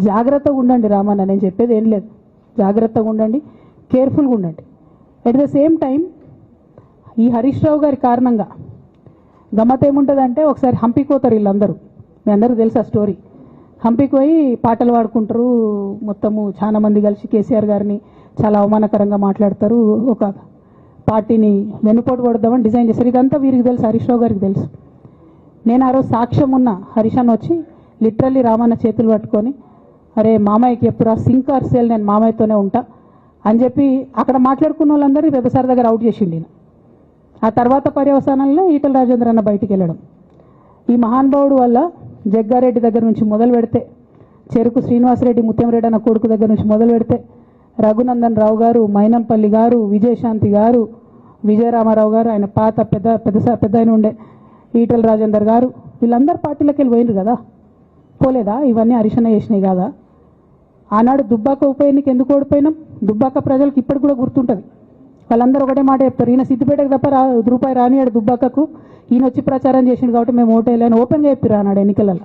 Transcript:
జాగ్రత్తగా ఉండండి రామన్న, నేను చెప్పేది ఏం లేదు, జాగ్రత్తగా ఉండండి, కేర్ఫుల్గా ఉండండి. ఎట్ ద సేమ్ టైం ఈ హరీష్ రావు గారి కారణంగా గమ్మత్ ఏముంటుందంటే, ఒకసారి హంపీకి పోతారు వీళ్ళందరూ, మీ అందరికీ తెలుసు ఆ స్టోరీ. హంపీకి పోయి పాటలు పాడుకుంటారు, మొత్తము చాలా మంది కలిసి కేసీఆర్ గారిని చాలా అవమానకరంగా మాట్లాడతారు, ఒక పార్టీని వెన్నుపోటు కొడదామని డిజైన్ చేశారు. ఇదంతా వీరికి తెలుసు, హరీష్ రావు గారికి తెలుసు. నేను ఆ రోజు సాక్ష్యం ఉన్న హరీష్ అన్న వచ్చి లిటరల్లీ రామన్న చేతులు పట్టుకొని, అరే మామయ్యకి ఎప్పుడా సింక్ ఆర్ సేల్, నేను మామయ్యతోనే ఉంటా అని చెప్పి అక్కడ మాట్లాడుకున్న వాళ్ళందరినీ వెబసార్ దగ్గర అవుట్ చేసిండి. ఆ తర్వాత పర్యవసానంలో ఈటల రాజేంద్ర అన్న బయటికి వెళ్ళడం. ఈ మహానుభావుడు వల్ల జగ్గారెడ్డి దగ్గర నుంచి మొదలు పెడితే, చెరుకు శ్రీనివాసరెడ్డి ముత్యంరెడ్డి అన్న కొడుకు దగ్గర నుంచి మొదలు పెడితే, రఘునందన్ రావు గారు, మైనంపల్లి గారు, విజయశాంతి గారు, విజయరామారావు గారు, ఆయన పాత పెద్ద ఆయన ఉండే ఈటల రాజేందర్ గారు, వీళ్ళందరూ పార్టీలోకి వెళ్ళి పోయినారు కదా, పోలేదా? ఇవన్నీ హరీషన్న చేసినాయి కదా. ఆనాడు దుబ్బాక ఉప ఎన్నిక ఎందుకు ఓడిపోయినాం? దుబ్బాక ప్రజలకు ఇప్పటికి కూడా గుర్తుంటుంది. వాళ్ళందరూ ఒకటే మాట చెప్తారు, ఈయన సిద్దిపేటకు తప్ప రూపాయి రానియాడు దుబ్బాకకు, ఈయన వచ్చి ప్రచారం చేసిండు కాబట్టి మేము ఓటేయాలని ఓపెన్గా చెప్పారు ఆనాడు ఎన్నికలలో.